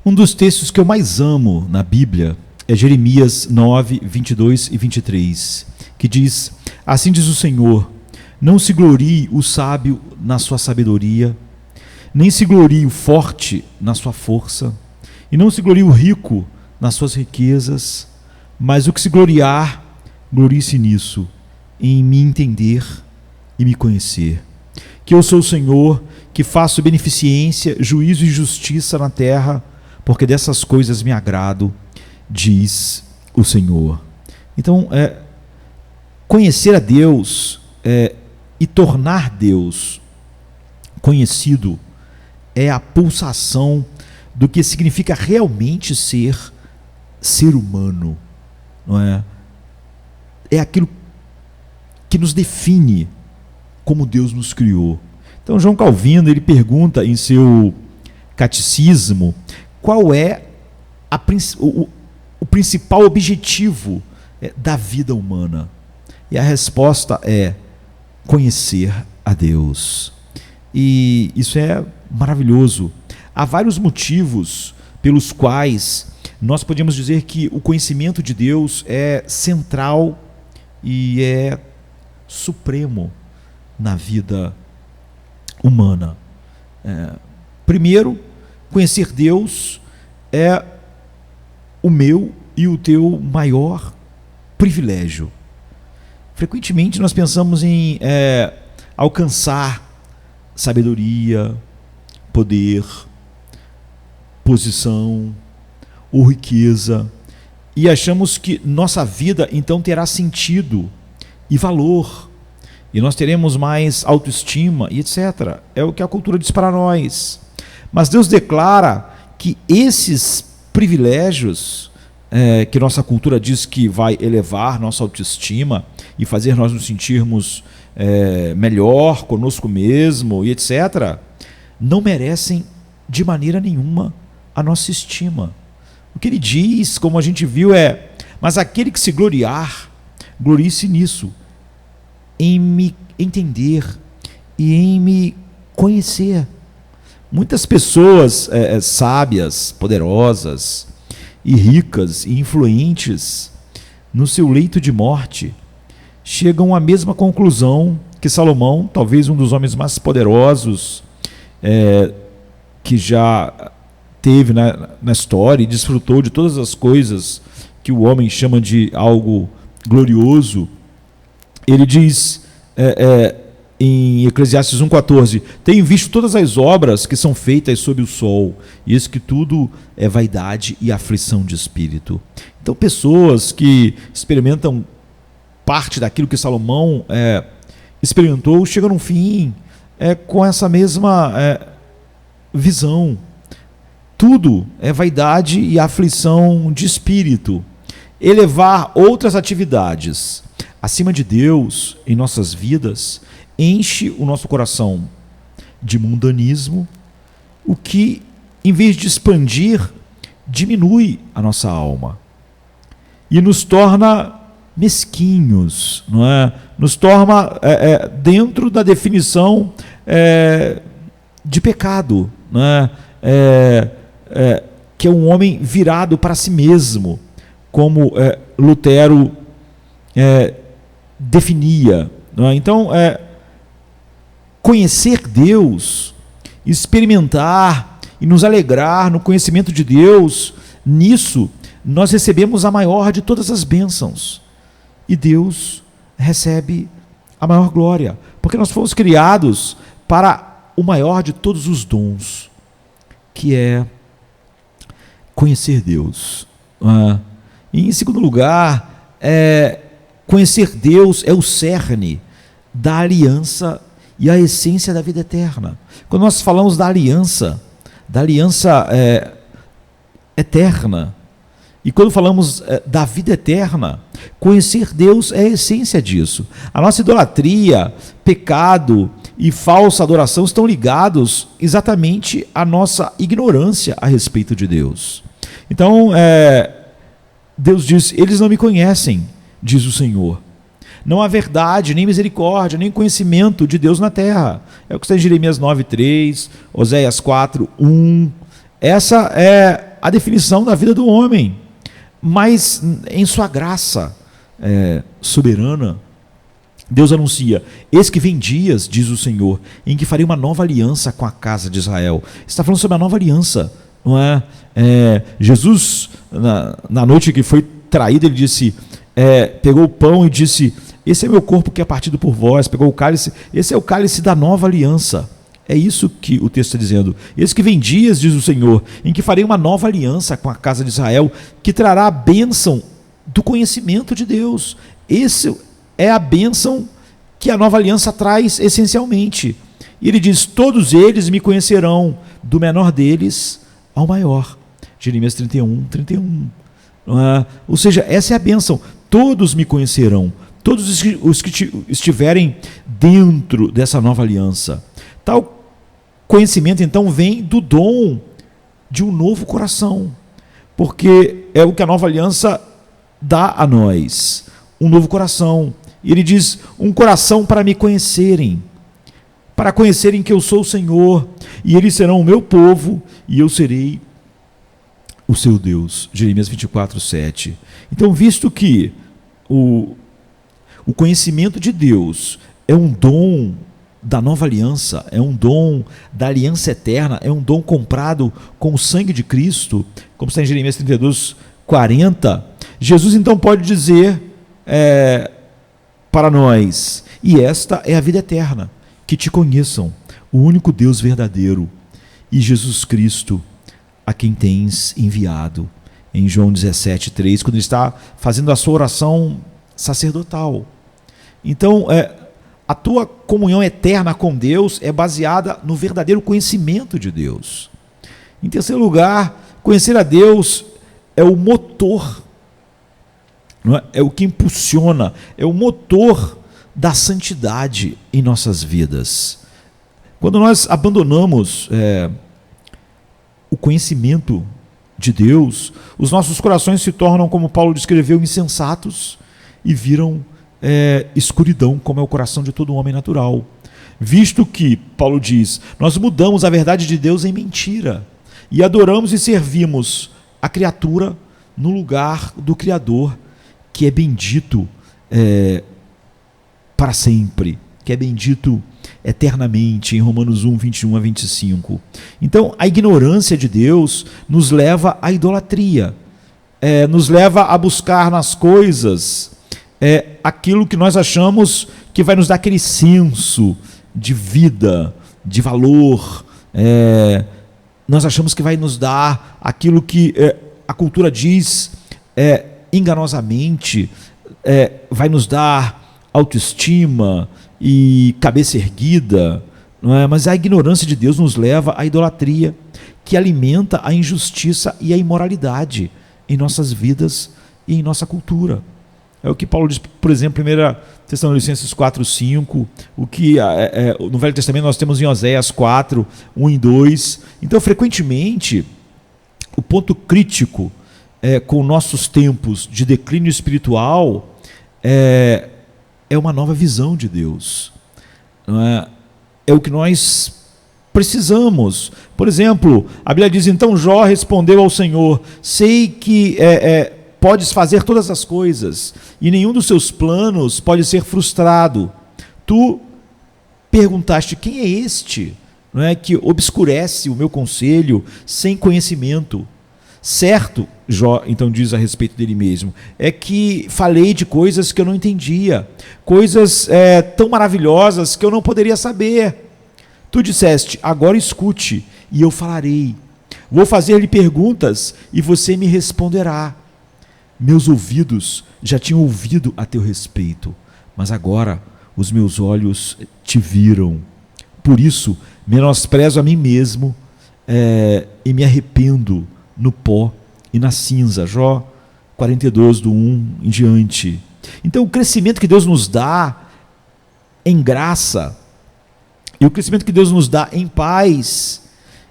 Um dos textos que eu mais amo na Bíblia é Jeremias 9, 22 e 23, que diz: assim diz o Senhor, não se glorie o sábio na sua sabedoria, nem se glorie o forte na sua força, e não se glorie o rico nas suas riquezas, mas o que se gloriar, glorie-se nisso, em me entender e me conhecer. Que eu sou o Senhor, que faço beneficência, juízo e justiça na terra, porque dessas coisas me agrado, diz o Senhor. Então, conhecer a Deus e tornar Deus conhecido é a pulsação do que significa realmente ser humano, não é? É aquilo que nos define como Deus nos criou. Então, João Calvino, ele pergunta em seu catecismo qual é o principal objetivo da vida humana. E a resposta é conhecer a Deus. E isso é maravilhoso. Há vários motivos pelos quais nós podemos dizer que o conhecimento de Deus é central e é supremo na vida humana. Primeiro, conhecer Deus é o meu e o teu maior privilégio. Frequentemente nós pensamos em alcançar sabedoria, poder, posição ou riqueza, e achamos que nossa vida então terá sentido e valor, e nós teremos mais autoestima e etc. É o que a cultura diz para nós. Mas Deus declara que esses privilégios que nossa cultura diz que vai elevar nossa autoestima e fazer nós nos sentirmos melhor conosco mesmo e etc., não merecem de maneira nenhuma a nossa estima. O que ele diz, como a gente viu, mas aquele que se gloriar, glorie-se nisso, em me entender e em me conhecer. Muitas pessoas sábias, poderosas e ricas e influentes, no seu leito de morte, chegam à mesma conclusão que Salomão, talvez um dos homens mais poderosos que já teve na história e desfrutou de todas as coisas que o homem chama de algo glorioso. Ele diz em Eclesiastes 1,14: tenho visto todas as obras que são feitas sob o sol, e isso que tudo é vaidade e aflição de espírito. Então, pessoas que experimentam parte daquilo que Salomão experimentou chegam no fim com essa mesma visão. Tudo é vaidade e aflição de espírito. Elevar outras atividades acima de Deus em nossas vidas enche o nosso coração de mundanismo, o que, em vez de expandir, diminui a nossa alma e nos torna mesquinhos, não é? Nos torna dentro da definição de pecado, não é? Que é um homem virado para si mesmo, como Lutero definia, não é? Então, conhecer Deus, experimentar e nos alegrar no conhecimento de Deus, nisso nós recebemos a maior de todas as bênçãos, e Deus recebe a maior glória, porque nós fomos criados para o maior de todos os dons, que é conhecer Deus. E, em segundo lugar, conhecer Deus é o cerne da aliança e a essência da vida eterna. Quando nós falamos da aliança eterna, e quando falamos da vida eterna, conhecer Deus é a essência disso. A nossa idolatria, pecado e falsa adoração estão ligados exatamente à nossa ignorância a respeito de Deus. Então, Deus diz: eles não me conhecem, diz o Senhor. Não há verdade, nem misericórdia, nem conhecimento de Deus na terra. É o que está em Jeremias 9:3, Oséias 4:1. Essa é a definição da vida do homem. Mas em sua graça soberana, Deus anuncia: eis que vem dias, diz o Senhor, em que farei uma nova aliança com a casa de Israel. Está falando sobre a nova aliança, não é? Jesus, na noite que foi traído, ele disse, pegou o pão e disse: esse é meu corpo que é partido por vós. Pegou o cálice, esse é o cálice da nova aliança. É isso que o texto está dizendo. Eis que vem dias, diz o Senhor, em que farei uma nova aliança com a casa de Israel, que trará a bênção do conhecimento de Deus. Esse é a bênção que a nova aliança traz essencialmente. E ele diz: todos eles me conhecerão, do menor deles ao maior. Jeremias 31. Ou seja, essa é a bênção. Todos me conhecerão, todos os que estiverem dentro dessa nova aliança. Tal conhecimento, então, vem do dom de um novo coração, porque é o que a nova aliança dá a nós, um novo coração. E ele diz: um coração para me conhecerem, para conhecerem que eu sou o Senhor, e eles serão o meu povo, e eu serei o seu Deus. Jeremias 24:7. Então, visto que o conhecimento de Deus é um dom da nova aliança, é um dom da aliança eterna, é um dom comprado com o sangue de Cristo, como está em Jeremias 32:40, Jesus então pode dizer para nós: e esta é a vida eterna, que te conheçam, o único Deus verdadeiro, e Jesus Cristo, a quem tens enviado. Em João 17:3, quando ele está fazendo a sua oração sacerdotal. Então, a tua comunhão eterna com Deus é baseada no verdadeiro conhecimento de Deus. Em terceiro lugar, conhecer a Deus é o motor, não é? É o que impulsiona, é o motor da santidade em nossas vidas. Quando nós abandonamos o conhecimento de Deus, os nossos corações se tornam, como Paulo descreveu, insensatos e viram escuridão, como é o coração de todo homem natural. Visto que, Paulo diz, nós mudamos a verdade de Deus em mentira e adoramos e servimos a criatura no lugar do Criador, que é bendito para sempre, que é bendito eternamente, em Romanos 1:21-25. Então, a ignorância de Deus nos leva à idolatria, nos leva a buscar nas coisas aquilo que nós achamos que vai nos dar aquele senso de vida, de valor. Nós achamos que vai nos dar aquilo que a cultura diz enganosamente, vai nos dar autoestima e cabeça erguida, não é? Mas a ignorância de Deus nos leva à idolatria, que alimenta a injustiça e a imoralidade em nossas vidas e em nossa cultura. É o que Paulo diz, por exemplo, 1 Tessalonicenses 4:5, o que no Velho Testamento nós temos em Oséias 4:1-2. Então, frequentemente, o ponto crítico com nossos tempos de declínio espiritual é uma nova visão de Deus. É o que nós precisamos. Por exemplo, a Bíblia diz: então Jó respondeu ao Senhor: sei que podes fazer todas as coisas, e nenhum dos seus planos pode ser frustrado. Tu perguntaste: quem é este, não é, que obscurece o meu conselho sem conhecimento? Certo, Jó então diz a respeito dele mesmo, é que falei de coisas que eu não entendia, coisas tão maravilhosas que eu não poderia saber. Tu disseste: agora escute, e eu falarei. Vou fazer-lhe perguntas, e você me responderá. Meus ouvidos já tinham ouvido a teu respeito, mas agora os meus olhos te viram. Por isso, menosprezo a mim mesmo e me arrependo no pó e na cinza. Jó 42, do 1 em diante. Então, o crescimento que Deus nos dá em graça, e o crescimento que Deus nos dá em paz,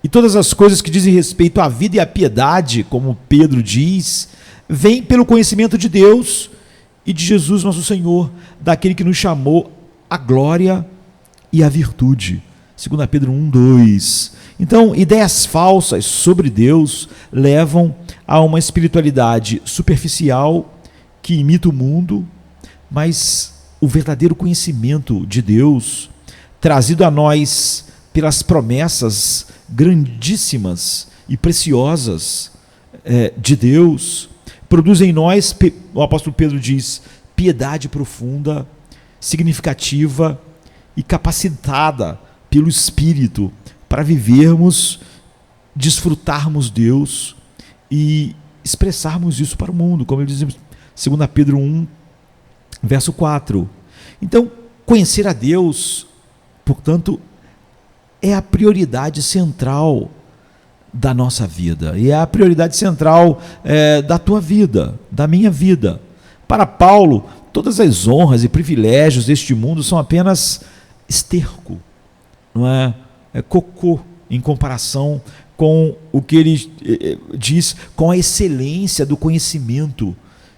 e todas as coisas que dizem respeito à vida e à piedade, como Pedro diz, vem pelo conhecimento de Deus e de Jesus nosso Senhor, daquele que nos chamou à glória e à virtude. 2 Pedro 1:2. Então, ideias falsas sobre Deus levam a uma espiritualidade superficial que imita o mundo, mas o verdadeiro conhecimento de Deus, trazido a nós pelas promessas grandíssimas e preciosas de Deus, produz em nós, o apóstolo Pedro diz, piedade profunda, significativa e capacitada pelo Espírito para vivermos, desfrutarmos Deus e expressarmos isso para o mundo, como ele diz em 2 Pedro 1, verso 4. Então, conhecer a Deus, portanto, é a prioridade central da nossa vida, e é a prioridade central da tua vida, da minha vida. Para Paulo, todas as honras e privilégios deste mundo são apenas esterco, não é? É cocô em comparação com o que ele diz, com a excelência do conhecimento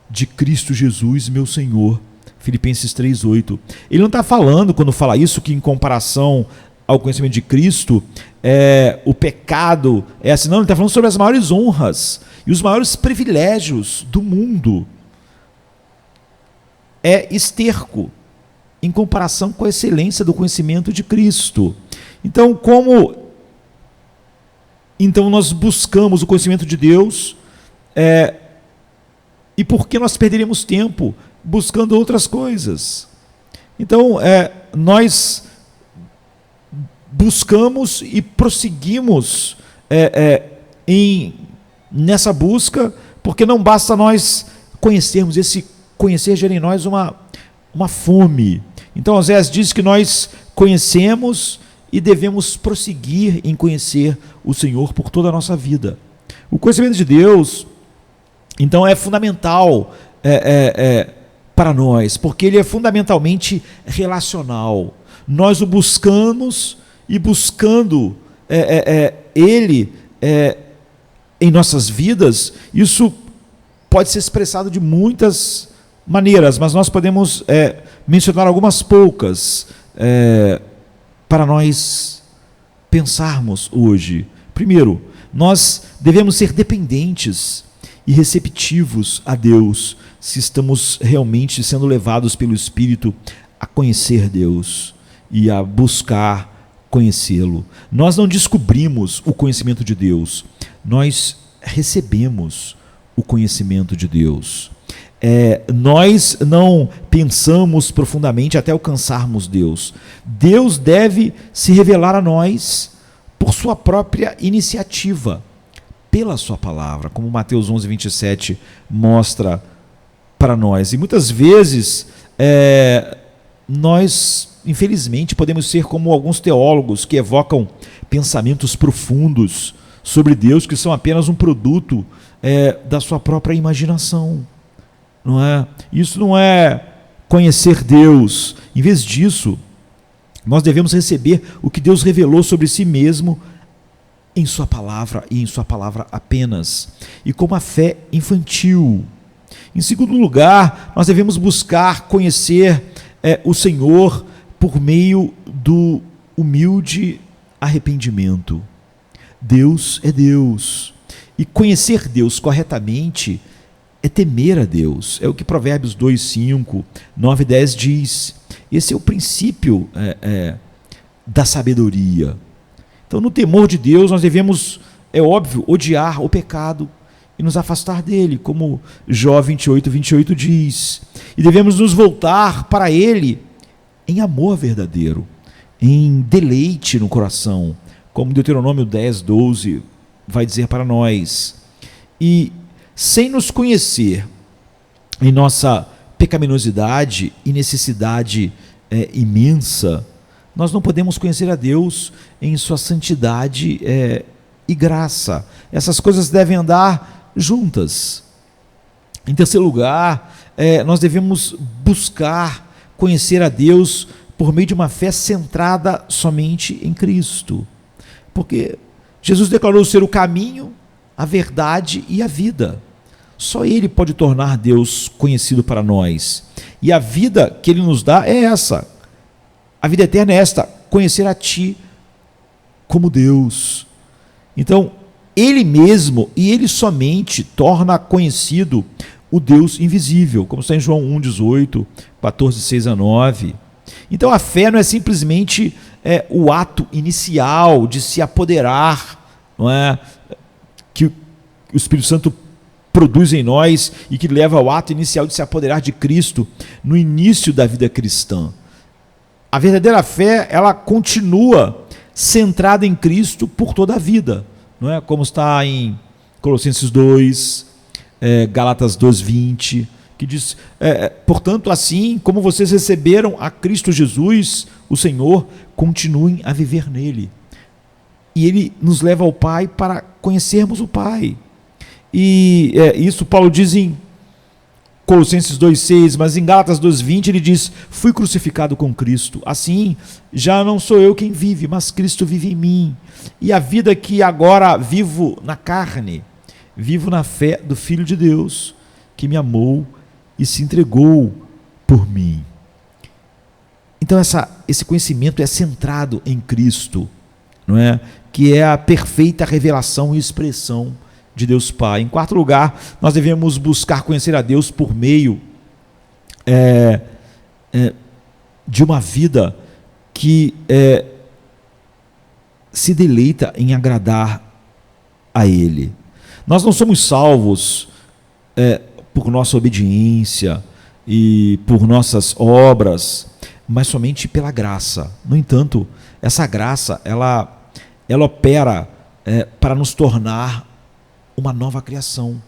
de Cristo Jesus, meu Senhor. Filipenses 3,8. Ele não está falando, quando fala isso, que em comparação ao conhecimento de Cristo, o pecado é assim. Não, ele está falando sobre as maiores honras e os maiores privilégios do mundo. É esterco em comparação com a excelência do conhecimento de Cristo. Então, nós buscamos o conhecimento de Deus, e por que nós perderíamos tempo buscando outras coisas? Então, nós buscamos e prosseguimos nessa busca, porque não basta nós conhecermos, esse conhecer gera em nós uma fome. Então, Osés diz que nós conhecemos e devemos prosseguir em conhecer o Senhor por toda a nossa vida. O conhecimento de Deus, então, é fundamental para nós, porque ele é fundamentalmente relacional. Nós o buscamos e buscando ele em nossas vidas, isso pode ser expressado de muitas maneiras, mas nós podemos mencionar algumas poucas para nós pensarmos hoje. Primeiro, nós devemos ser dependentes e receptivos a Deus, se estamos realmente sendo levados pelo Espírito a conhecer Deus e a buscar conhecê-lo. Nós não descobrimos o conhecimento de Deus, nós recebemos o conhecimento de Deus. Nós não pensamos profundamente até alcançarmos Deus. Deus deve se revelar a nós por sua própria iniciativa, pela sua palavra, como Mateus 11, 27 mostra para nós. E muitas vezes nós, infelizmente, podemos ser como alguns teólogos que evocam pensamentos profundos sobre Deus, que são apenas um produto da sua própria imaginação. Não é? Isso não é conhecer Deus. Em vez disso, nós devemos receber o que Deus revelou sobre si mesmo em sua palavra e em sua palavra apenas, e com uma fé infantil. Em segundo lugar, nós devemos buscar conhecer o Senhor por meio do humilde arrependimento. Deus é Deus, e conhecer Deus corretamente é temer a Deus. É o que Provérbios 2, 5, 9 e 10 diz. Esse é o princípio da sabedoria. Então, no temor de Deus, nós devemos, é óbvio, odiar o pecado e nos afastar dele, como Jó 28, 28 diz. E devemos nos voltar para ele em amor verdadeiro, em deleite no coração, como Deuteronômio 10, 12 vai dizer para nós. E sem nos conhecer em nossa pecaminosidade e necessidade imensa, nós não podemos conhecer a Deus em sua santidade e graça. Essas coisas devem andar juntas. Em terceiro lugar, nós devemos buscar conhecer a Deus por meio de uma fé centrada somente em Cristo. Porque Jesus declarou ser o caminho, a verdade e a vida. Só Ele pode tornar Deus conhecido para nós. E a vida que Ele nos dá é essa. A vida eterna é esta: conhecer a Ti como Deus Então, ele mesmo e ele somente torna conhecido o Deus invisível, como está em João 1,18, 14, 6 a 9. Então a fé não é simplesmente o ato inicial de se apoderar, não é? Que o Espírito Santo produz em nós e que leva ao ato inicial de se apoderar de Cristo no início da vida cristã. A verdadeira fé, ela continua centrada em Cristo por toda a vida, não é? Como está em Colossenses 2, Gálatas 2:20, que diz, portanto, assim como vocês receberam a Cristo Jesus, o Senhor, continuem a viver nele. E ele nos leva ao Pai para conhecermos o Pai. E isso Paulo diz em Colossenses 2,6, mas em Gálatas 2,20 ele diz, fui crucificado com Cristo, assim já não sou eu quem vive, mas Cristo vive em mim, e a vida que agora vivo na carne, vivo na fé do Filho de Deus, que me amou e se entregou por mim. Então esse conhecimento é centrado em Cristo, não é? Que é a perfeita revelação e expressão de Deus Pai. Em quarto lugar, nós devemos buscar conhecer a Deus por meio de uma vida que se deleita em agradar a Ele. Nós não somos salvos por nossa obediência e por nossas obras, mas somente pela graça. No entanto, essa graça, ela opera para nos tornar uma nova criação.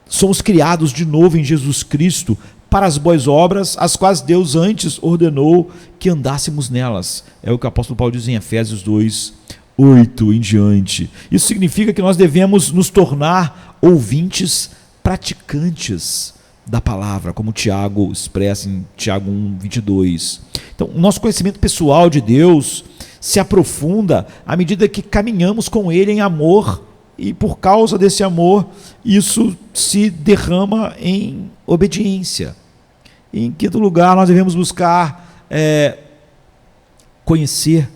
Somos criados de novo em Jesus Cristo para as boas obras, as quais Deus antes ordenou que andássemos nelas. É o que o apóstolo Paulo diz em Efésios 2:8 em diante. Isso significa que nós devemos nos tornar ouvintes praticantes da palavra, como Tiago expressa em Tiago 1:22. Então, o nosso conhecimento pessoal de Deus se aprofunda à medida que caminhamos com Ele em amor, e por causa desse amor, isso se derrama em obediência. Em quinto lugar, nós devemos buscar conhecer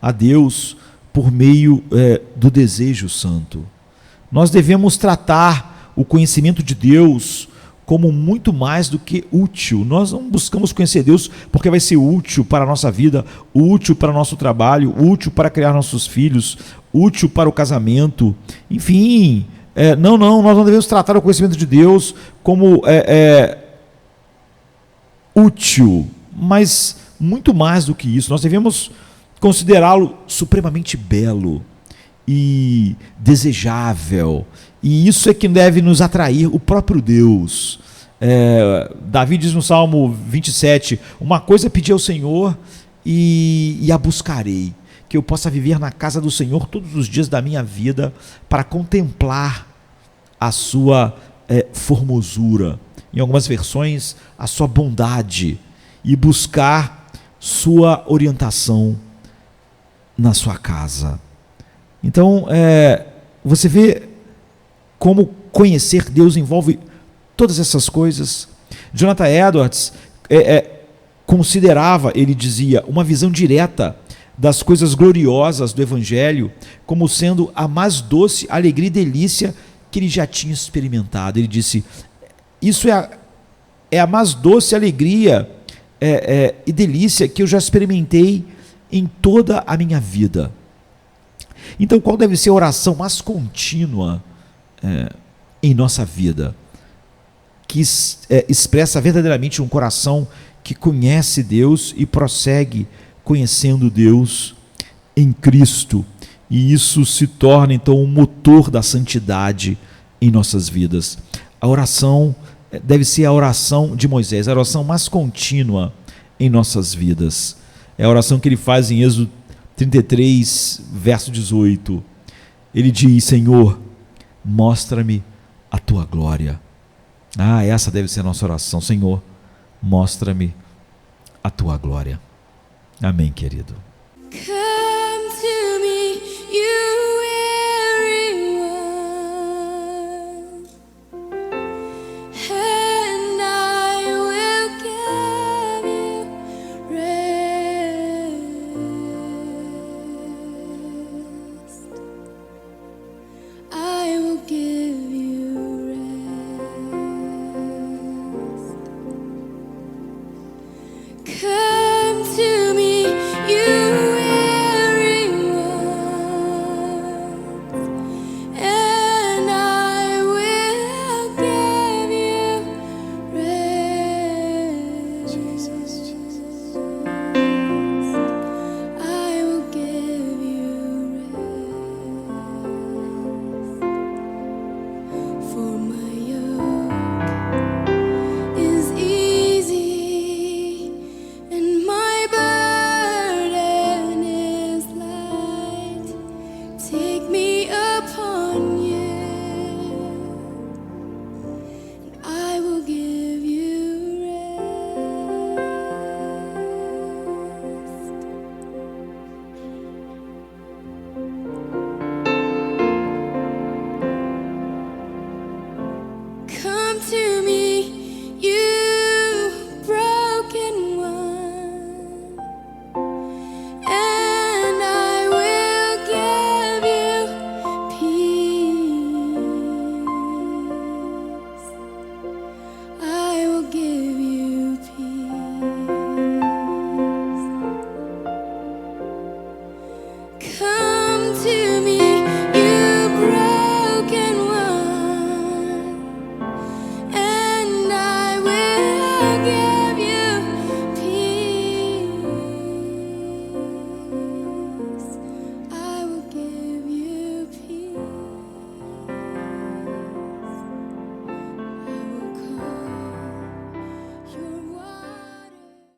a Deus por meio do desejo santo. Nós devemos tratar o conhecimento de Deus como muito mais do que útil. Nós não buscamos conhecer Deus porque vai ser útil para a nossa vida, útil para o nosso trabalho, útil para criar nossos filhos, útil para o casamento, enfim, nós não devemos tratar o conhecimento de Deus como útil, mas muito mais do que isso. Nós devemos considerá-lo supremamente belo e desejável, e isso é que deve nos atrair o próprio Deus. Davi diz no Salmo 27, uma coisa pedi ao Senhor e a buscarei, que eu possa viver na casa do Senhor todos os dias da minha vida, para contemplar a sua formosura, em algumas versões a sua bondade, e buscar sua orientação na sua casa. Então você vê como conhecer Deus envolve todas essas coisas. Jonathan Edwards considerava, ele dizia, uma visão direta das coisas gloriosas do Evangelho como sendo a mais doce alegria e delícia que ele já tinha experimentado. Ele disse, isso é a mais doce alegria e delícia que eu já experimentei em toda a minha vida. Então, qual deve ser a oração mais contínua em nossa vida, que expressa verdadeiramente um coração que conhece Deus e prossegue conhecendo Deus em Cristo, e isso se torna então o motor da santidade em nossas vidas? A oração deve ser a oração de Moisés, a oração mais contínua em nossas vidas. É a oração que ele faz em Êxodo 33, verso 18. Ele diz, Senhor, mostra-me a tua glória. Essa deve ser a nossa oração. Senhor, mostra-me a tua glória. Amém, querido.